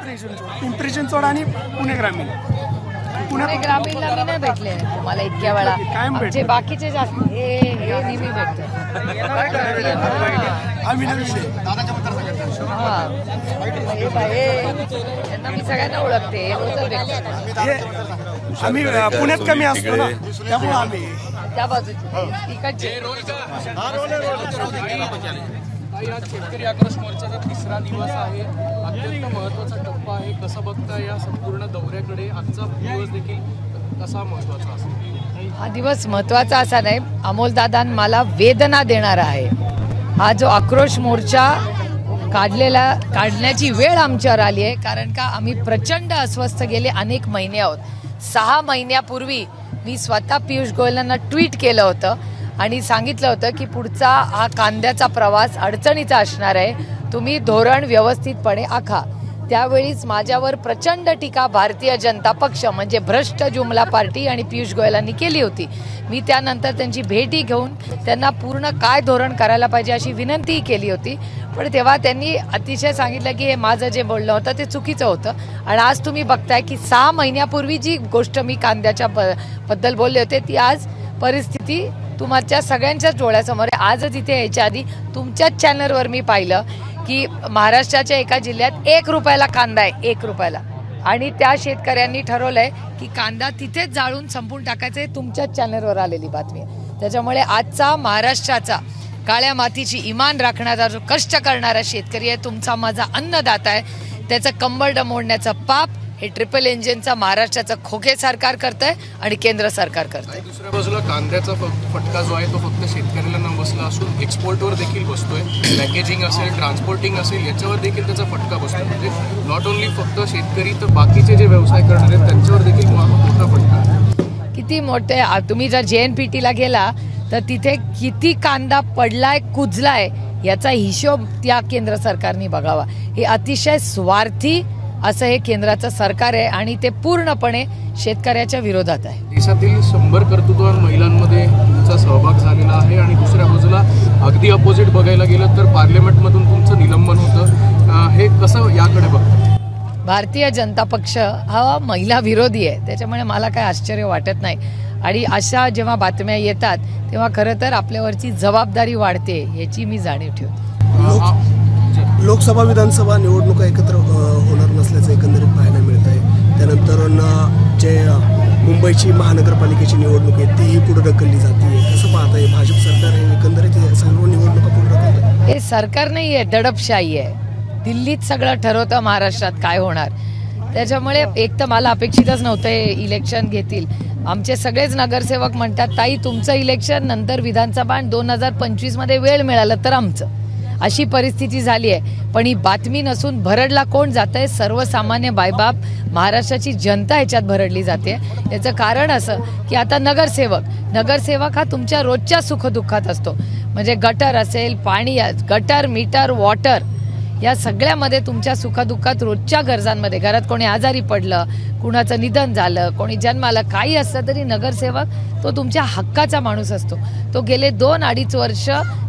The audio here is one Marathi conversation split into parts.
पिंपरी चिंचवड आणि पुणे ग्रामीण. पुणे ग्रामीणला मी नाही भेटले मला इतक्या वेळा. आमचे बाकीचे जास्त हे नेहमी भेटते. त्यांना मी सगळ्यांना ओळखते. आम्ही पुण्यात कमी असतो ना त्यामुळे आम्ही त्या बाजूचे इकडचे. आज शेतकरी आक्रोश मोर्चाचा तिसरा दिवस आहे. अत्यंत महत्त्वाचा टप्पा आहे. कसं बघता या संपूर्ण दौऱ्याकडे आजचा दिवस देखील कसा महत्त्वाचा असेल? हा दिवस महत्त्वाचा असा नाही, अमोलदादा मला वेदना देणारा आहे. हा जो आक्रोश मोर्चा काढण्याची वेळ आमच्यावर आली आहे. कारण का आम्ही प्रचंड अस्वस्थ गेले अनेक महिने आहोत. 6 महिन्यापूर्वी मी स्वतः पियुष गोयलांना ट्विट केलं होतं आणि सांगितलं होतं की पुढचा हा कांद्याचा प्रवास अडचणीचा असणार आहे, तुम्ही धोरण व्यवस्थितपणे आखा. त्यावेळीच माझ्यावर प्रचंड टीका भारतीय जनता पक्ष म्हणजे भ्रष्ट जुमला पार्टी आणि पियुष गोयलांनी केली होती. मी त्यानंतर त्यांची भेटी घेऊन त्यांना पूर्ण काय धोरण करायला पाहिजे अशी विनंतीही केली होती. पण तेव्हा त्यांनी अतिशय सांगितलं की हे माझं जे बोलणं होतं ते चुकीचं होतं. आणि आज तुम्ही बघताय की 6 महिन्यापूर्वी जी गोष्ट मी कांद्याच्या बद्दल बोलले होते ती आज परिस्थिती तुमच्या सगळ्यांच्याच डोळ्यासमोर आहे. आजच इथे यायच्या आधी तुमच्याच चॅनलवर मी पाहिलं की महाराष्ट्राच्या एका जिल्ह्यात 1 रुपयाला कांदा आहे, 1 रुपयाला. आणि त्या शेतकऱ्यांनी ठरवलंय की कांदा तिथेच जाळून संपून टाकायचं. हे तुमच्याच चॅनलवर आलेली बातमी आहे. त्याच्यामुळे आजचा महाराष्ट्राचा काळ्या मातीची इमान राखणारा जो कष्ट करणारा शेतकरी आहे, तुमचा माझा अन्नदाता आहे, त्याचं कंबरडं मोडण्याचं पाप हे ट्रिपल इंजिनचा महाराष्ट्राचं खोके सरकार करतंय आणि केंद्र सरकार करतंय. दुसऱ्या बाजूला कांद्याचा फटका जो आहे तो फक्त शेतकऱ्याला न बसला असून एक्सपोर्टवर देखील बसतोय. पॅकेजिंग असेल, ट्रान्सपोर्टिंग असेल, याच्यावर देखील त्याचा फटका बसतोय. म्हणजे नॉट ओन्ली फक्त शेतकरी तर बाकीचे जे व्यवसाय करणार आहेत त्यांच्यावर देखील मोठा फटका. किती मोठे. तुम्ही जर JNPTला गेला तर तिथे किती कांदा पडलाय, कुजलाय याचा हिशोब त्या केंद्र सरकारने बघावा. हे अतिशय स्वार्थी असं हे केंद्राचं सरकार आहे आणि ते पूर्णपणे शेतकऱ्याच्या विरोधात आहे. देशातील 100 कर्तृत्ववान महिलांमध्ये तुमचा सहभाग झालेला आहे आणि दुसऱ्या बाजूला अगदी अपोजिट बघायला गेलं तर पार्लमेंटमधून तुमचं निलंबन होतं. हे कसं याकडे बघतं? भारतीय जनता पक्ष हा महिला विरोधी आहे, त्याच्यामुळे मला काय आश्चर्य वाटत नाही. आणि अशा जेव्हा बातम्या येतात तेव्हा खरं तर आपल्यावरची जबाबदारी वाढते याची मी जाणीव ठेवते. लोकसभा विधानसभा निवडणुका एकत्र होणार नसल्याचं एकंदरीत पाहायला मिळत आहे. त्यानंतर जे मुंबईची महानगरपालिकेची निवडणूक आहे तीही पुढे ढकलली जाते. कसं पाहताय भाजप सरकार हे एकंदरीत सर्व निवडणुका पुढे ढकलतं? हे सरकार नाही आहे, दडपशाही आहे. दिल्लीत सगळं ठरवतं महाराष्ट्रात काय होणार. त्याच्यामुळे एक तर मला अपेक्षितच नव्हतं हे इलेक्शन घेतील. आमचे सगळेच नगरसेवक म्हणतात ताई तुमचं इलेक्शन नंतर विधानसभा आणि 2025 वेळ मिळाला तर आमचं. अशी परिस्थिती झाली आहे. पण ही बातमी नसून भरडला कोण जात आहे? सर्वसामान्य बायबाप महाराष्ट्राची जनता ह्याच्यात भरडली जाते. याचं कारण असं की आता नगरसेवक हा तुमच्या रोजच्या सुखदुःखात असतो. म्हणजे गटर असेल, पाणी, गटर, मीटर, वॉटर या सगळ्यामध्ये तुमच्या सुखदुःखात रोजच्या गरजांमध्ये, घरात कोणी आजारी पडलं, कुणाचं निधन झालं, कोणी जन्माला, काही असलं तरी नगरसेवक तो तुमच्या हक्काचा माणूस असतो. तो गेले 2-2.5 वर्ष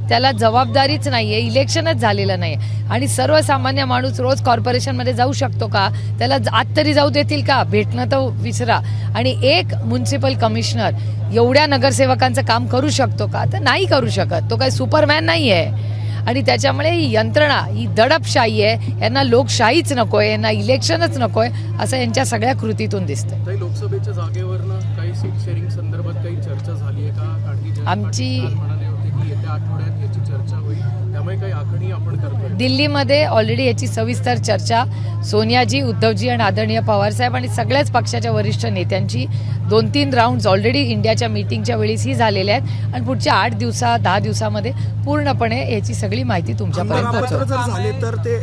त्याला जबाबदारीच नाही आहे, इलेक्शनच झालेलं नाही. आणि सर्वसामान्य माणूस रोज कॉर्पोरेशनमध्ये जाऊ शकतो का? त्याला आत तरी जाऊ देतील का? भेटणं तर विसरा. आणि एक म्युन्सिपल कमिशनर एवढ्या नगरसेवकांचं काम करू शकतो का? तर नाही करू शकत. तो काही सुपरमॅन नाही आहे. आणि त्याच्यामुळे ही यंत्रणा ही दडपशाही आहे. यांना लोकशाहीच नकोय, यांना इलेक्शनच नकोय असं यांच्या सगळ्या कृतीतून दिसतं. लोकसभेच्या जागेवरनं काही सीट शेअरिंग संदर्भात काही चर्चा झाली आहे का? आमची म्हणाले होते की येत्या आठवड्यात याची चर्चा होईल, त्यामुळे काही आखणी आपण करतोय. दिल्लीमध्ये ऑलरेडी याची सविस्तर चर्चा सोनियाजी, उद्धवजी आणि आदरणीय पवारसाहेब आणि सगळ्याच पक्षाच्या वरिष्ठ नेत्यांची 2-3 राऊंड्स ऑलरेडी इंडियाच्या मीटिंगच्या वेळीच ही झालेल्या आहेत. आणि पुढच्या 8-10 दिवसामध्ये पूर्णपणे याची सगळी माहिती तुमच्यापर्यंत पोहोचेल. जर झाले तर ते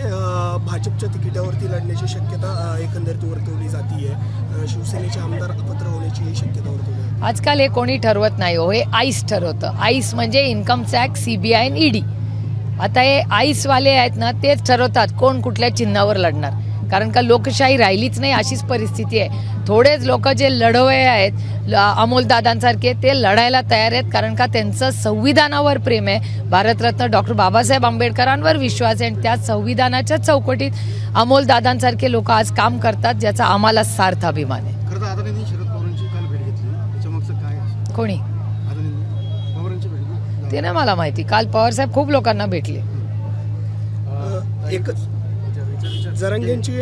भाजपच्या तिकिटावरती लढण्याची शक्यता एकंदरीत वर्तवली जाते. शिवसेनेचे आमदार अपात्र होण्याची शक्यता वर्तवली. आजकाल हे कोणी ठरवत नाही हो, हे आईस ठरवतं. आईस म्हणजे इन्कम टॅक्स, CBI आणि ED. आता हे आईसवाले आहेत ना, तेच ठरवतात कोण कुठल्या चिन्हावर लढणार. कारण का लोकशाही राहिलीच नाही अशीच परिस्थिती आहे. थोडेच लोक जे लढवय आहेत अमोलदादांसारखे ते लढायला तयार आहेत, कारण का त्यांचं संविधानावर प्रेम आहे, भारतरत्न डॉक्टर बाबासाहेब आंबेडकरांवर विश्वास आहे आणि त्या संविधानाच्या चौकटीत अमोलदादांसारखे लोक आज काम करतात, ज्याचा आम्हाला सार्थ अभिमान आहे. खरं तर आदरणीय शरद पवारांची काल भेट घेतली, त्याच्यामागचं काय असेल? कोणी आदरणीय पवारांची भेट घेतली? ते नाही मला माहिती. काल पवारसाहेब खूप लोकांना भेटले. एक जरांगेंची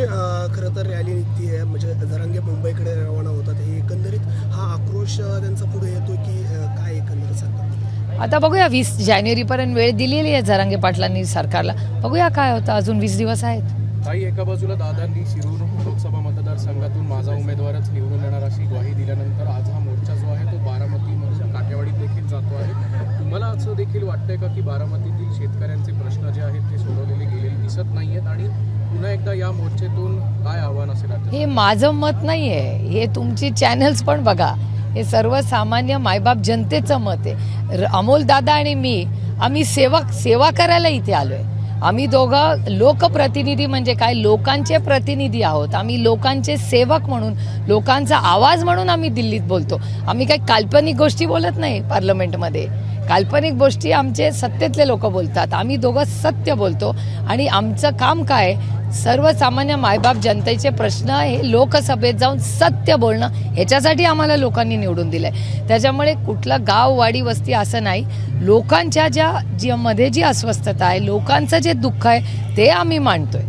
खरं तर रॅली निघती आहे, म्हणजे जरांगे मुंबईकडे रवाना होतात. हे एकंदरीत हा आक्रोश त्यांचा पुढे येतो की काय एकंदरीत सांगतात? आता बघूया, 20 जानेवारीपर्यंत वेळ दिलेली आहे जरांगे पाटलांनी सरकारला. बघूया काय होतं, अजून 20 दिवस आहेत. ताई, एका बाजूला दादांनी शिरूर लोकसभा मतदारसंघातून माझा उमेदवारच निवडून येणार अशी ग्वाही दिल्यानंतर आज हा मोर्चा जो आहे तो बारामतीमधून काठेवाडीत देखील जातो आहे. तुम्हाला असं देखील वाटतंय का की बारामतीतील शेतकऱ्यांचे प्रश्न जे आहेत ते सोडवलेले गेलेले दिसत नाहीयेत आणि पुन्हा एकदा या मोर्चेतून काय आव्हान असेल? हे माझं मत नाही आहे, हे तुमची चॅनल्स पण बघा, हे सर्वसामान्य मायबाप जनतेचं मत आहे. अमोलदादा आणि मी आम्ही सेवा करायला इथे आलोय. आम्ही दोघं लोकप्रतिनिधी म्हणजे काय, लोकांचे प्रतिनिधी आहोत. आम्ही लोकांचे सेवक म्हणून, लोकांचा आवाज म्हणून आम्ही दिल्लीत बोलतो. आम्ही काही काल्पनिक गोष्टी बोलत नाही पार्लमेंटमध्ये. काल्पनिक गोष्टी आमचे सत्तेतले लोक बोलतात, आम्ही दोघं सत्य बोलतो. आणि आमचं काम काय, सर्वसामान्य मायबाप जनतेचे प्रश्न हे लोकसभेत जाऊन सत्य बोलणं, ह्याच्यासाठी आम्हाला लोकांनी निवडून दिलंय. त्याच्यामुळे कुठलं गाव वाडी वस्ती असं नाही, लोकांच्या मध्ये जी अस्वस्थता आहे, लोकांचं जे दुःख आहे ते आम्ही मांडतोय.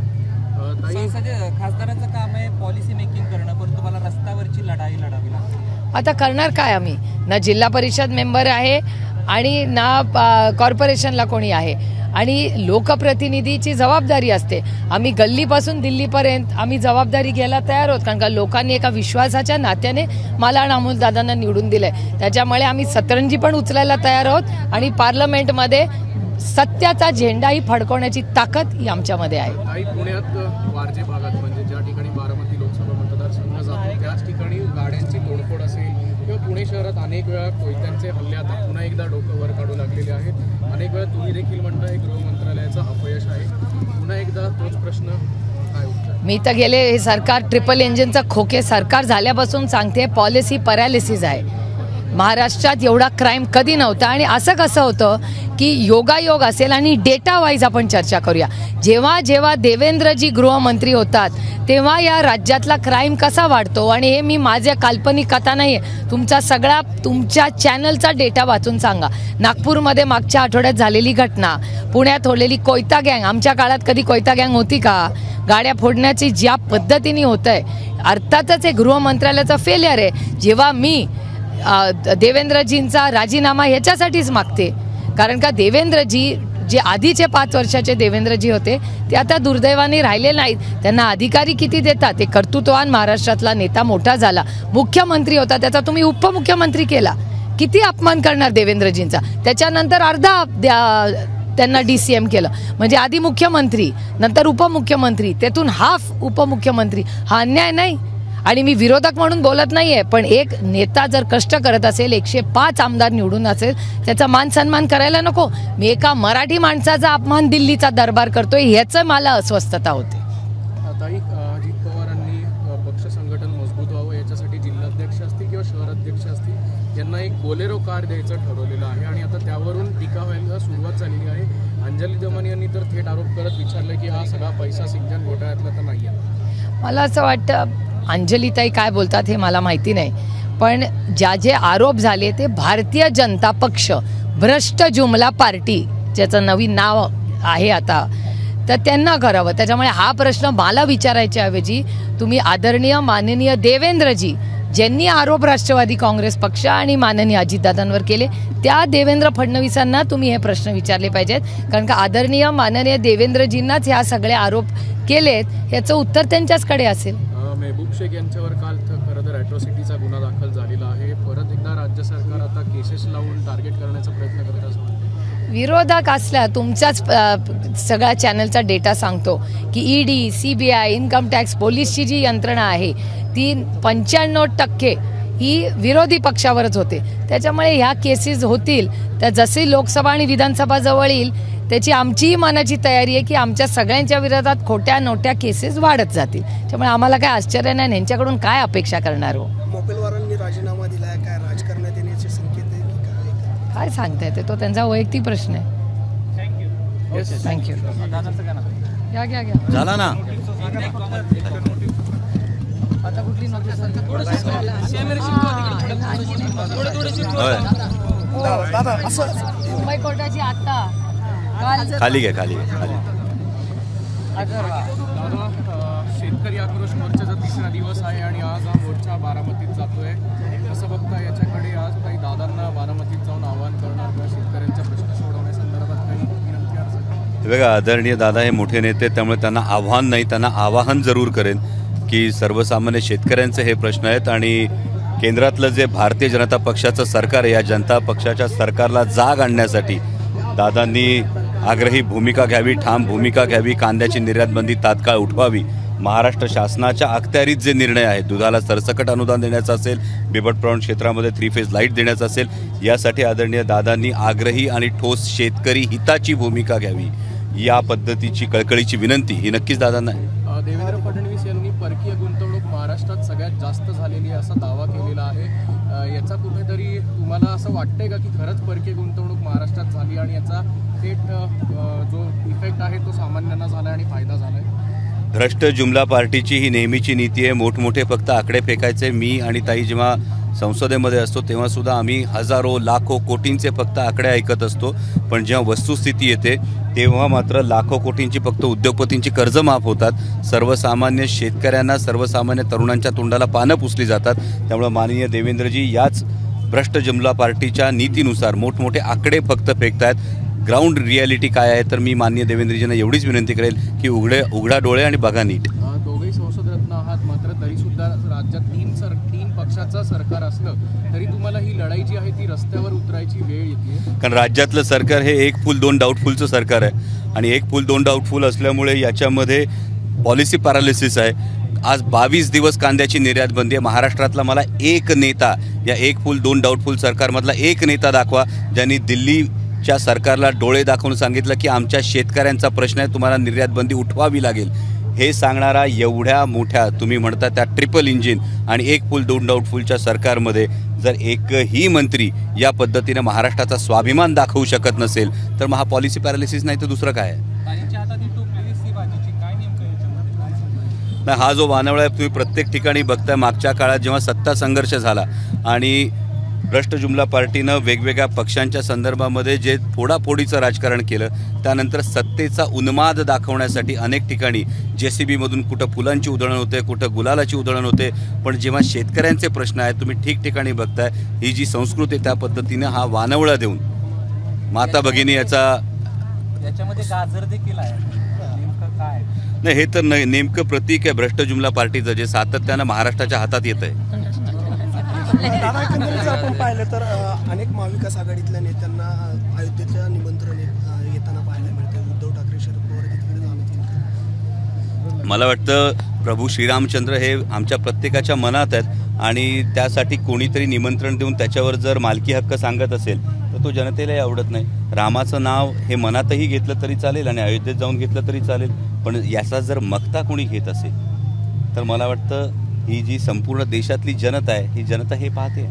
खासदाराचं काम आहे पॉलिसी मेकिंग करणं, पण तुम्हाला रस्त्यावरची लढाई लढावी लागते. आता करणार काय आम्ही? ना जिल्हा परिषद मेंबर आहे आणि ना कॉर्पोरेशनला कोणी आहे. आणि लोकप्रतिनिधीची जबाबदारी असते. आम्ही गल्लीपासून दिल्लीपर्यंत आम्ही जबाबदारी घ्यायला तयार आहोत, कारण का लोकांनी एका विश्वासाच्या नात्याने मला आणि अमोलदादांना निवडून दिलंय. त्याच्यामुळे आम्ही सतरंजी पण उचलायला तयार आहोत आणि पार्लमेंटमध्ये सत्याचा झेंडाही फडकवण्याची ताकद ही आमच्यामध्ये आहे. काही पुण्यात वारजे भागात म्हणजे ज्या ठिकाणी बारामती लोकसभा मतदारसंघ जातो त्याच ठिकाणी गाड्यांची तोडफोड असेल किंवा पुणे शहरात अनेक वेळा कोयत्यांचे हल्ले आता पुन्हा एकदा डोकं वर काढू लागलेले आहेत. अनेक वेळा तुम्ही देखील म्हणताय गृह मंत्रालयाचं अपयश आहे. पुन्हा एकदा तोच प्रश्न काय उत्तर? मी तर गेले हे सरकार ट्रिपल इंजिनचं खोके सरकार झाल्यापासून सांगते, पॉलिसी पॅरालिसिस आहे. महाराष्ट्रात एवढा क्राईम कधी नव्हता. आणि असं कसं होतं की योगायोग असेल आणि डेटा वाईज आपण चर्चा करूया. जेव्हा जेव्हा देवेंद्रजी गृहमंत्री होतात तेव्हा या राज्यातला क्राईम कसा वाढतो, आणि हे मी माझ्या काल्पनिक कथा नाही आहे, तुमच्या चॅनलचा डेटा वाचून सांगा. नागपूरमध्ये मागच्या आठवड्यात झालेली घटना, पुण्यात होलेली कोयता गँग, आमच्या काळात कधी कोयता गँग होती का? गाड्या फोडण्याची ज्या पद्धतीने होत आहे, अर्थातच हे गृहमंत्रालयाचं फेलियर आहे. जेव्हा मी देवेंद्रजींचा राजीनामा ह्याच्यासाठीच मागते, कारण का देवेंद्रजी जे आधीचे 5 वर्षाचे देवेंद्रजी होते ते आता दुर्दैवाने राहिले नाहीत. त्यांना अधिकारी किती देतात? ते कर्तृत्ववान महाराष्ट्रातला नेता मोठा झाला, मुख्यमंत्री होता, त्याचा तुम्ही उपमुख्यमंत्री केला. किती अपमान करणार देवेंद्रजींचा? त्याच्यानंतर त्यांना DCM केलं, म्हणजे आधी मुख्यमंत्री नंतर उपमुख्यमंत्री, त्यातून हाफ उपमुख्यमंत्री. हा अन्याय नाही. आणि मी विरोधक म्हणून बोलत नाहीये, पण एक नेता जर कष्ट करत असेल, 105 आमदार निवडून असेल, त्याचा मान सन्मान करायला नको. मी एका मराठी माणसाचा अपमान दिल्लीचा दरबार करतोय, ह्याचं मला अस्वस्थता होते. ताई, अजित पवारांनी पक्ष संघटन मजबूत व्हावं याच्यासाठी जिल्हाध्यक्ष असतील किंवा शहराध्यक्ष असतील यांना एक बोलेरो कार द्यायचं ठरवलेलं आहे आणि आता त्यावरून टीका व्हायला सुरुवात झालेली आहे. अंजली दमानी यांनी तर थेट आरोप करत विचारलं की हा सगळा पैसा सिंचन घोटाळ्यातला तर नाही आहे. मला असं वाटतं अंजलीताई काय बोलतात हे मला माहिती नाही, पण जे आरोप झाले ते भारतीय जनता पक्ष भ्रष्ट जुमला पार्टी, ज्याचं नवीन नाव आहे आता, तर त्यांना करावं. त्याच्यामुळे हा प्रश्न मला विचारायच्या ऐवजी तुम्ही आदरणीय माननीय देवेंद्रजी ज्यांनी आरोप राष्ट्रवादी काँग्रेस पक्ष आणि माननीय अजितदादांवर केले, त्या देवेंद्र फडणवीसांना तुम्ही हे प्रश्न विचारले पाहिजेत, कारण का आदरणीय माननीय देवेंद्रजींनाच ह्या सगळे आरोप केलेत, याचं उत्तर त्यांच्याचकडे असेल. मेहबूब शेख यांच्यावर काल खरं तर ॲट्रॉसिटीचा गुन्हा दाखल झालेला आहे. परत एकदा राज्य सरकार आता केसेस लावून टार्गेट करण्याचा प्रयत्न करत असतो. विरोधक असल्या तुमच्याच सगळ्या चॅनलचा डेटा सांगतो की ED, CBI, इन्कम टॅक्स, पोलीसची जी यंत्रणा आहे ती 95% ही विरोधी पक्षावरच होते. त्याच्यामुळे ह्या केसेस होतील, त्या जसे लोकसभा आणि विधानसभा जवळ येईल त्याची आमचीही मनाची तयारी आहे की आमच्या सगळ्यांच्या विरोधात खोट्या नोट्या केसेस वाढत जातील. त्यामुळे आम्हाला काय आश्चर्य नाही, यांच्याकडून काय अपेक्षा करणार हो. मोपेलवारांनी राजीनामा दिलाय, काय राजकारणात येण्याचे संकेत आहे की काय? काय सांगता येते, तो त्यांचा वैयक्तिक प्रश्न आहे. थँक्यू. घ्या झाला ना. आता कुठली नोटीस? दादा असं मुंबई कोर्टाची आता काल खाली घ्या खाली. शेतकरी आक्रोश मोर्चाचा 3रा दिवस आहे आणि आज हा मोर्चा बारामतीत जातोय. कसं बघता याच्याकडे? आज काही दादांना बारामतीत जाऊन आवाहन करणार किंवा शेतकऱ्यांच्या प्रश्न सोडवण्यासंदर्भात काही विनंती अर्ज? हे बघा, आदरणीय दादा हे मोठे नेते, त्यामुळे त्यांना आव्हान नाही, त्यांना आवाहन जरूर करेन की सर्वसामान्य शेतकऱ्यांचे हे प्रश्न आहेत आणि केंद्रातलं जे भारतीय जनता पक्षाचं सरकार आहे, या जनता पक्षाच्या सरकारला जाग आणण्यासाठी दादांनी आग्रही भूमिका घ्यावी, ठाम भूमिका घ्यावी. कांद्याची निर्यातबंदी तात्काळ उठवावी. महाराष्ट्र शासनाच्या अखत्यारीत जे निर्णय आहेत, दुधाला सरसकट अनुदान देण्याचा असेल, बिबट प्रवण क्षेत्रामध्ये 3 फेज लाईट देण्याचा असेल, यासाठी आदरणीय दादांनी आग्रही आणि ठोस शेतकरी हिताची भूमिका घ्यावी. या पद्धतीची कळकळीची विनंती ही नक्कीच दादांना आहे. देवेंद्र फडणवीस यांनी परकीय गुंतवणूक महाराष्ट्रात सगळ्यात जास्त झालेली आहे असा दावा केलेला आहे. याचा कुठेतरी तुम्हाला असं वाटतंय का की खरंच परकीय गुंतवणूक महाराष्ट्रात झाली आणि याचा थेट जो इफेक्ट आहे तो सामान्यांना झाला आणि फायदा झालाय? भ्रष्ट जुमला पार्टीची ही नेहमीची नीती आहे. मोठमोठे फक्त आकडे फेकायचे. मी आणि ताई जेव्हा संसदेमध्ये असतो तेव्हा सुद्धा आम्ही हजारो लाखो कोटींचे फक्त आकडे ऐकत असतो, पण जेव्हा वस्तुस्थिती येते तेव्हा मात्र लाखो कोटींची फक्त उद्योगपतींची कर्ज माफ होतात. सर्वसामान्य शेतकऱ्यांना, सर्वसामान्य तरुणांच्या तोंडाला पानं पुसली जातात. त्यामुळे माननीय देवेंद्रजी याच भ्रष्ट जुमला पार्टीच्या नीतीनुसार मोठमोठे आकडे फक्त फेकतायत. ग्राउंड रियालिटी काय आहे, तर मी माननीय देवेंद्रजींना एवढीच विनंती करेल की उघडा डोळे आणि बघा नीट. दोघेही संसदरत्न आहात, मात्र तरीसुद्धा राज्यात तीन पक्षाचं सरकार असलं तरी तुम्हाला ही लढाई जी आहे ती रस्त्यावर उतरायची वेळ येते. कारण राज्यातलं सरकार हे एक फुल दोन डाऊटफुलचं सरकार आहे आणि एक फुल दोन डाऊटफुल असल्यामुळे याच्यामध्ये पॉलिसी पॅरालिसिस आहे. आज 22 दिवस कांद्याची निर्यात बंदी आहे. महाराष्ट्रातला मला एक नेता, या एक फुल दोन डाऊटफुल सरकारमधला एक नेता दाखवा ज्यांनी दिल्लीच्या सरकारला डोळे दाखवून सांगितलं की आमच्या शेतकऱ्यांचा प्रश्न आहे, तुम्हाला निर्यात बंदी उठवावी लागेल. हे सांगणारा एवढ्या मोठ्या तुम्ही म्हणता त्या ट्रिपल इंजिन आणि एक फुल दोन डाऊटफुलच्या सरकारमध्ये जर एकही मंत्री या पद्धतीने महाराष्ट्राचा स्वाभिमान दाखवू शकत नसेल तर मग हा पॉलिसी पॅरालिसिस नाही तर दुसरं काय आहे? नाही, हा जो वानवळा आहे तुम्ही प्रत्येक ठिकाणी बघताय. मागच्या काळात जेव्हा सत्ता संघर्ष झाला आणि भ्रष्ट जुमला पार्टीनं वेगवेगळ्या पक्षांच्या संदर्भामध्ये जे फोडाफोडीचं राजकारण केलं, त्यानंतर सत्तेचा उन्माद दाखवण्यासाठी अनेक ठिकाणी JCBमधून कुठं फुलांची उधळण होते, कुठं गुलालाची उधळण होते. पण जेव्हा शेतकऱ्यांचे प्रश्न आहेत तुम्ही ठिकठिकाणी बघताय, ही जी संस्कृती त्या पद्धतीनं हा वानवळा देऊन माता भगिनी याच्यामध्ये गाजर देखील आहे. नेमकं काय? नाही, हे तर नेमकं प्रतीक आहे भ्रष्ट जुमला पार्टीचं, जे सातत्यानं महाराष्ट्राच्या हातात येत आहे. दादा एकंदरीत जर आपण पाहिलं तर अनेक महाविकास आघाडीतल्या नेत्यांना अयोध्येचं निमंत्रण येताना पाहायला मिळतं. उद्धव ठाकरे, शरद पवार तिकडे जाणं. मला वाटतं प्रभू श्रीरामचंद्र हे आमच्या प्रत्येकाच्या मनात आहेत आणि त्यासाठी कोणीतरी निमंत्रण देऊन त्याच्यावर जर मालकी हक्क सांगत असेल तर तो जनतेलाही आवडत नाही. रामाचं नाव हे मनातही घेतलं तरी चालेल आणि अयोध्येत जाऊन घेतलं तरी चालेल, पण याचा जर मक्ता कोणी घेत असेल तर मला वाटतं ही जी संपूर्ण देशातली जनता आहे ही जनता हे पाहते.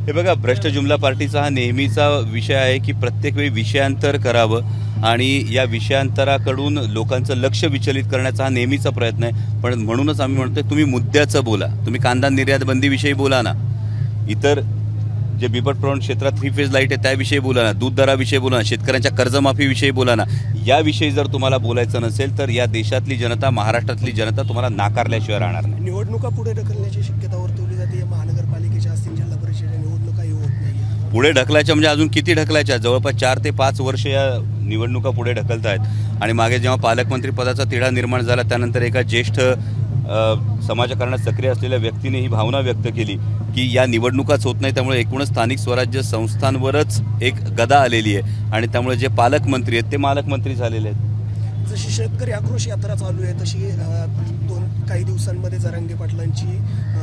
हे बघा, भ्रष्ट जुमला पार्टीचा हा नेहमीचा विषय आहे की प्रत्येक वेळी विषयांतर करावं आणि या विषयांतराकडून लोकांचं लक्ष विचलित करण्याचा हा नेहमीचा प्रयत्न आहे. पण म्हणूनच आम्ही म्हणतोय तुम्ही मुद्द्याचं बोला. तुम्ही कांदा निर्यात बंदीविषयी बोला ना, इतर जे बिबट प्रवण क्षेत्रात 3 फेज लाईट आहे त्याविषयी बोला ना, दूध दराविषयी बोला ना, शेतकऱ्यांच्या कर्जमाफीविषयी बोला ना. याविषयी जर तुम्हाला बोलायचं नसेल तर या देशातली जनता, महाराष्ट्रातली जनता तुम्हाला नाकारल्याशिवाय राहणार नाही. निवडणुका पुढे ढकलण्याची शक्यता वर्तवली जाते. महानगरपालिकेच्या असतील, जिल्हा परिषदेच्या निवडणुकाही होत नाही. पुढे ढकलायच्या म्हणजे अजून किती ढकलायच्या? जवळपास 4 ते 5 वर्ष या निवडणुका पुढे ढकलत आहेत. आणि मागे जेव्हा पालकमंत्री पदाचा तिढा निर्माण झाला त्यानंतर एका ज्येष्ठ समाजकारणात सक्रिय असलेल्या व्यक्तीने ही भावना व्यक्त केली की या निवडणुकाच होत नाही, त्यामुळे एकूणच स्थानिक स्वराज्य संस्थांवरच एक गदा आलेली आहे आणि त्यामुळे जे पालकमंत्री आहेत ते मालकमंत्री झालेले आहेत. जशी शेतकरी आक्रोश यात्रा चालू आहे तशी काही दिवसांमध्ये जरांगे पाटलांची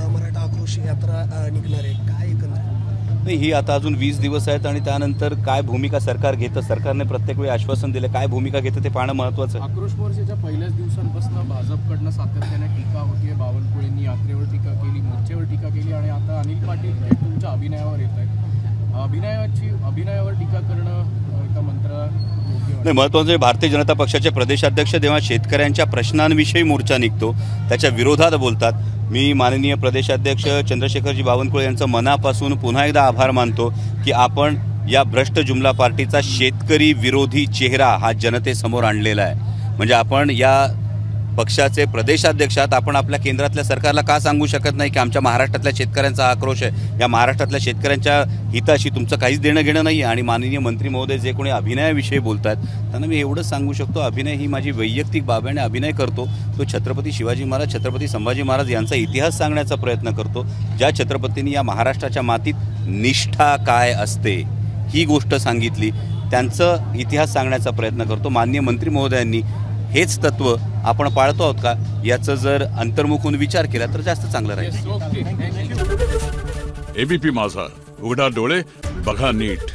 मराठा आक्रोश यात्रा निघणार आहे. काय एकंदरीत नाही, ही आता अजून 20 दिवस आहेत आणि त्यानंतर काय भूमिका सरकार घेतं, सरकारने प्रत्येक वेळी आश्वासन दिलं, काय भूमिका घेतं ते पाहणं महत्त्वाचं आहे. आक्रोश मोर्चाच्या पहिल्याच दिवसांपासून भाजपकडनं सातत्याने टीका होतीये. बावनकुळेंनी यात्रेवर टीका केली, मोर्चेवर टीका केली आणि आता अनिल पाटील हे तुमच्या अभिनयावर येत आहेत. अभिनयावर टीका करणं एका मंत्र्याला नाही, महत्त्वाचं म्हणजे भारतीय जनता पक्षाचे प्रदेशाध्यक्ष जेव्हा शेतकऱ्यांच्या प्रश्नांविषयी मोर्चा निघतो त्याच्या विरोधात बोलतात. मी माननीय प्रदेशाध्यक्ष चंद्रशेखरजी बावनकुळे यांचं मनापासून पुन्हा एकदा आभार मानतो की आपण या भ्रष्ट जुमला पार्टीचा शेतकरी विरोधी चेहरा हा जनतेसमोर आणलेला आहे. म्हणजे आपण या पक्षाचे प्रदेशाध्यक्षात आपण आपल्या केंद्रातल्या सरकारला का सांगू शकत नाही की आमच्या महाराष्ट्रातल्या शेतकऱ्यांचा आक्रोश आहे, या महाराष्ट्रातल्या शेतकऱ्यांच्या हिताशी तुमचं काहीच देणं घेणं नाही आहे. आणि माननीय मंत्री महोदय जे कोणी अभिनयाविषयी बोलत आहेत त्यांना मी एवढंच सांगू शकतो, अभिनय ही माझी वैयक्तिक बाब आहे आणि अभिनय करतो तो छत्रपती शिवाजी महाराज, छत्रपती संभाजी महाराज यांचा इतिहास सांगण्याचा प्रयत्न करतो. ज्या छत्रपतींनी या महाराष्ट्राच्या मातीत निष्ठा काय असते ही गोष्ट सांगितली, त्यांचं इतिहास सांगण्याचा प्रयत्न करतो. माननीय मंत्री महोदयांनी हेच तत्व आपण पाळतो आहोत का याचं जर अंतर्मुख होऊन विचार केला तर जास्त चांगलं राहील. एबीपी माझा, उघडा डोळे बघा नीट.